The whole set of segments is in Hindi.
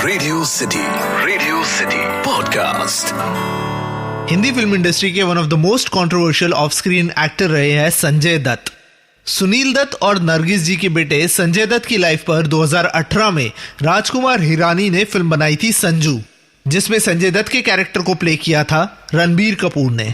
Radio City podcast. Hindi film industry के one of the most controversial off screen actor रहे हैं संजय दत्त। सुनील दत्त और नरगिस जी के बेटे संजय दत्त की लाइफ पर 2018 में राजकुमार हिरानी ने फिल्म बनाई थी संजू, जिसमें संजय दत्त के कैरेक्टर को प्ले किया था रणबीर कपूर ने।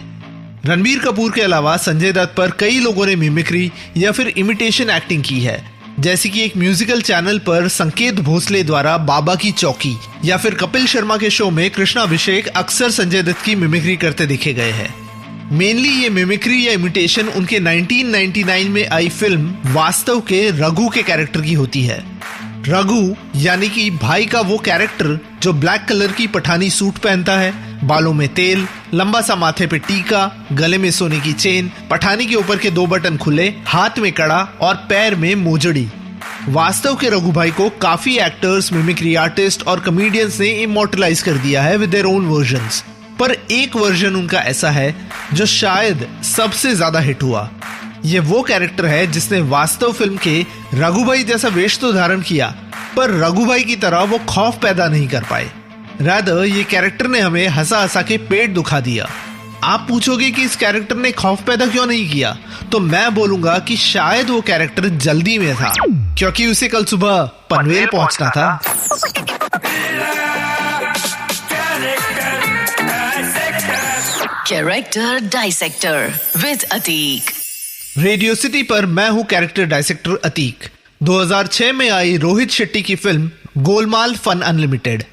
रणबीर कपूर के अलावा संजय दत्त पर कई लोगों ने मिमिक्री या फिर इमिटेशन एक्टिंग की है, जैसे कि एक म्यूजिकल चैनल पर संकेत भोसले द्वारा बाबा की चौकी या फिर कपिल शर्मा के शो में कृष्णा अभिषेक अक्सर संजय दत्त की मिमिक्री करते देखे गए हैं। मेनली ये मिमिक्री या इमिटेशन उनके 1999 में आई फिल्म वास्तव के रघु के कैरेक्टर की होती है। रघु यानी कि भाई का वो कैरेक्टर जो ब्लैक कलर की पठानी सूट पहनता है, बालों में तेल, लंबा सा माथे पे टीका, गले में सोने की चेन, पठानी के ऊपर के 2 बटन खुले, हाथ में कड़ा और पैर में मोजड़ी। वास्तव के रघु भाई को काफी एक्टर्स, मिमिक्री आर्टिस्ट और कॉमेडियंस ने इमॉर्टलाइज कर दिया है विद देयर ओन वर्जन्स, पर एक वर्जन उनका ऐसा है जो शायद सबसे ज्यादा हिट हुआ। ये वो कैरेक्टर है जिसने वास्तव फिल्म के रघु भाई जैसा वेश तो धारण किया, पर रघु भाई की तरह वो खौफ पैदा नहीं कर पाए। रादर ये कैरेक्टर ने हमें हंसा हंसा के पेट दुखा दिया। आप पूछोगे कि इस कैरेक्टर ने खौफ पैदा क्यों नहीं किया, तो मैं बोलूंगा कि शायद वो कैरेक्टर जल्दी में था, क्योंकि उसे कल सुबह पनवेल पहुंचना था। Character dissector with Atiq. Radio city पर मैं हूं कैरेक्टर डाइसेक्टर अतीक। 2006 में आई रोहित शेट्टी की फिल्म गोलमाल फन अनलिमिटेड,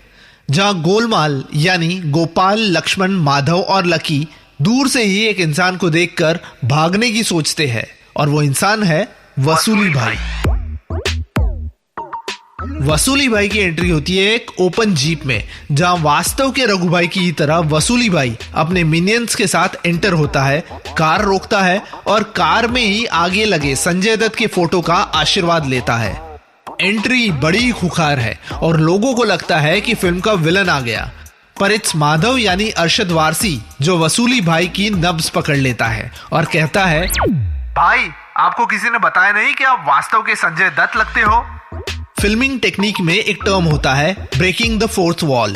जहां गोलमाल यानी गोपाल, लक्ष्मण, माधव और लकी दूर से ही एक इंसान को देखकर भागने की सोचते हैं, और वो इंसान है वसूली भाई। वसूली भाई की एंट्री होती है एक ओपन जीप में, जहां वास्तव के रघु भाई की तरह वसूली भाई अपने मिनियंस के साथ एंटर होता है, कार रोकता है और कार में ही आगे लगे संजय दत्त के फोटो का आशीर्वाद लेता है। एंट्री बड़ी खुखार है और लोगों को लगता है कि फिल्म का विलन आ गया, पर इट्स माधव यानी अरशद वारसी जो वसूली भाई की नब्ज पकड़ लेता है और कहता है, भाई आपको किसी ने बताया नहीं कि आप वास्तव के संजय दत्त लगते हो। फिल्मिंग टेक्निक में एक टर्म होता है breaking the fourth wall.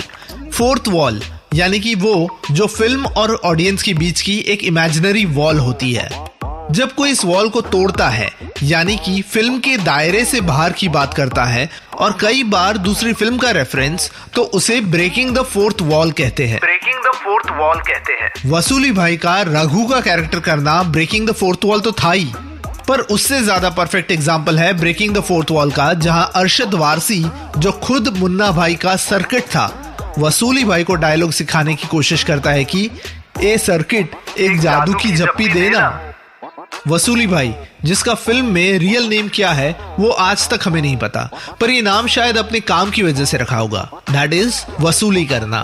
Fourth wall यानी कि वो जो फिल्म और ऑडियंस के बीच की एक इमेजिनरी वॉल होती है। जब कोई इस वॉल को तोड़ता है, यानी कि फिल्म के दायरे से बाहर की बात करता है और कई बार दूसरी फिल्म का रेफरेंस, तो उसे ब्रेकिंग द फोर्थ वॉल कहते हैं। वसूली भाई का रघु का कैरेक्टर करना ब्रेकिंग द फोर्थ वॉल तो था ही, पर उससे ज्यादा परफेक्ट एग्जाम्पल है ब्रेकिंग द फोर्थ वॉल का, जहां अरशद वारसी जो खुद मुन्ना भाई का सर्किट था, वसूली भाई को डायलॉग सिखाने की कोशिश करता है कि ए सर्किट एक जादू की जप्पी देना। वसूली भाई, जिसका फिल्म में रियल नेम क्या है वो आज तक हमें नहीं पता, पर ये नाम शायद अपने काम की वजह से रखा होगा, दैट इज वसूली करना।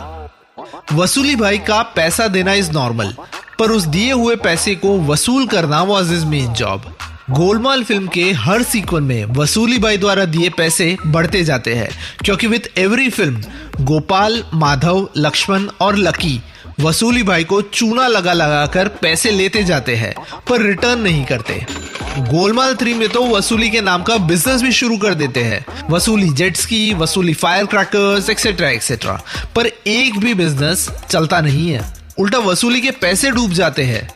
वसूली भाई का पैसा देना इज नॉर्मल, पर उस दिए हुए पैसे को वसूल करना was his main job. Golmaal film के हर सीक्वेंस में वसूली भाई द्वारा दिए पैसे बढ़ते जाते हैं, क्योंकि with every film Gopal, Madhav, Laxman और लकी वसूली भाई को चूना लगा लगा कर पैसे लेते जाते हैं, पर रिटर्न नहीं करते। गोलमाल 3 में तो वसूली के नाम का बिजनेस भी शुरू कर देते हैं, वसूली जेट्स की, वसूली फायर क्रैकर्स एक्सेट्रा एक्सेट्रा, पर एक भी बिजनेस चलता नहीं है, उल्टा वसूली के पैसे डूब जाते हैं।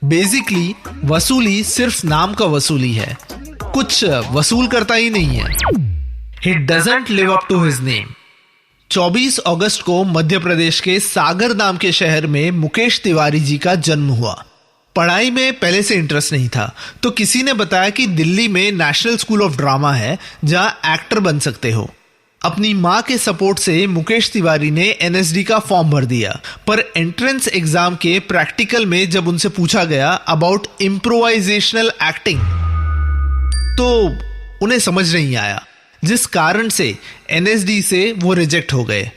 बेसिकली वसूली सिर्फ नाम का वसूली है, कुछ वसूल करता ही नहीं है। He doesn't live up to his name। 24 अगस्त को मध्य प्रदेश के सागर नाम के शहर में मुकेश तिवारी जी का जन्म हुआ। पढ़ाई में पहले से इंटरेस्ट नहीं था, तो किसी ने बताया कि दिल्ली में नेशनल स्कूल ऑफ ड्रामा है जहां एक्टर बन सकते हो। अपनी मां के सपोर्ट से मुकेश तिवारी ने एनएसडी का फॉर्म भर दिया, पर एंट्रेंस एग्जाम के प्रैक्टिकल में जब उनसे पूछा गया अबाउट इम्प्रोवाइजेशनल एक्टिंग, तो उन्हें समझ नहीं आया, जिस कारण से एनएसडी से वो रिजेक्ट हो गए।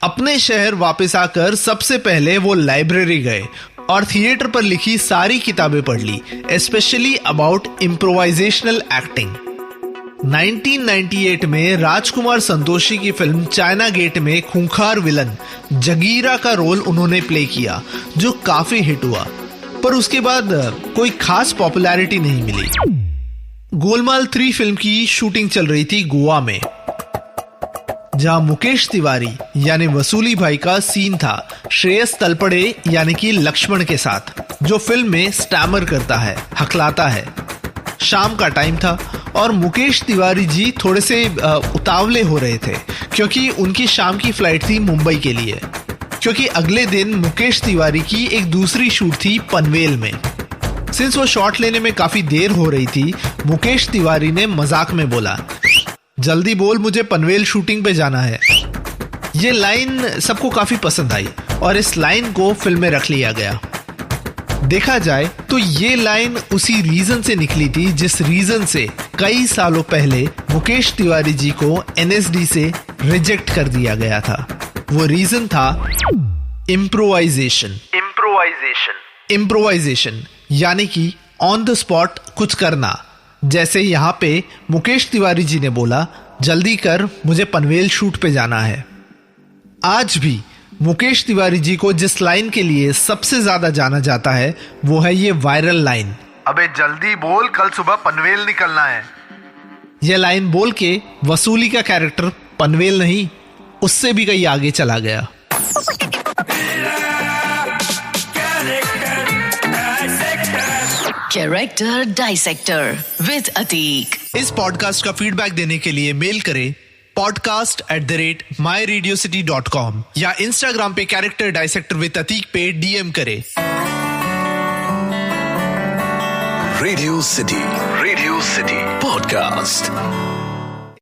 अपने शहर वापस आकर सबसे पहले वो लाइब्रेरी गए और थिएटर पर लिखी सारी किताबें पढ़ ली, स्पेशली अबाउट इम्प्रोवाइजेशनल एक्टिंग। 1998 में राजकुमार संतोषी की फिल्म चाइना गेट में खूंखार विलन जगीरा का रोल उन्होंने प्ले किया, जो काफी हिट हुआ, पर उसके बाद कोई खास पॉपुलैरिटी नहीं मिली। गोलमाल 3 फिल्म की शूटिंग चल रही थी गोवा में। जहां मुकेश तिवारी यानी वसूली भाई का सीन था श्रेयस तलपड़े यानी कि लक्ष्मण के साथ, जो फिल्म में स्टैमर करता है, हकलाता है। शाम का टाइम था और मुकेश तिवारी जी थोड़े से उतावले हो रहे थे क्योंकि उनकी शाम की फ्लाइट थी मुंबई के लिए, क्योंकि अगले दिन मुकेश तिवारी की एक दूसरी शूट थी पनवेल में। सिंस वो शॉट लेने में काफी देर हो रही थी, मुकेश तिवारी ने मजाक में बोला, जल्दी बोल, मुझे पनवेल शूटिंग पे जाना है। ये लाइन सबको काफी पसंद आई और इस लाइन को फिल्म में रख लिया गया। देखा जाए तो ये लाइन उसी रीजन से निकली थी जिस रीजन से कई सालों पहले मुकेश तिवारी जी को NSD से रिजेक्ट कर दिया गया था। वो रीजन था इम्प्रोवाइजेशन यानी कि ऑन द स्पॉट कुछ करना। जैसे यहाँ पे मुकेश तिवारी जी ने बोला, जल्दी कर, मुझे पनवेल शूट पे जाना है। आज भी मुकेश तिवारी जी को जिस लाइन के लिए सबसे ज्यादा जाना जाता है वो है ये वायरल लाइन, अबे जल्दी बोल, कल सुबह पनवेल निकलना है। यह लाइन बोल के वसूली का कैरेक्टर पनवेल नहीं, उससे भी कहीं आगे चला गया। Character dissector with Atiq. इस पॉडकास्ट का फीडबैक देने के लिए मेल करें podcast@myradiocity.com या इंस्टाग्राम पे कैरेक्टर डाइसेक्टर विद अतीक पे DM करें। Radio City podcast.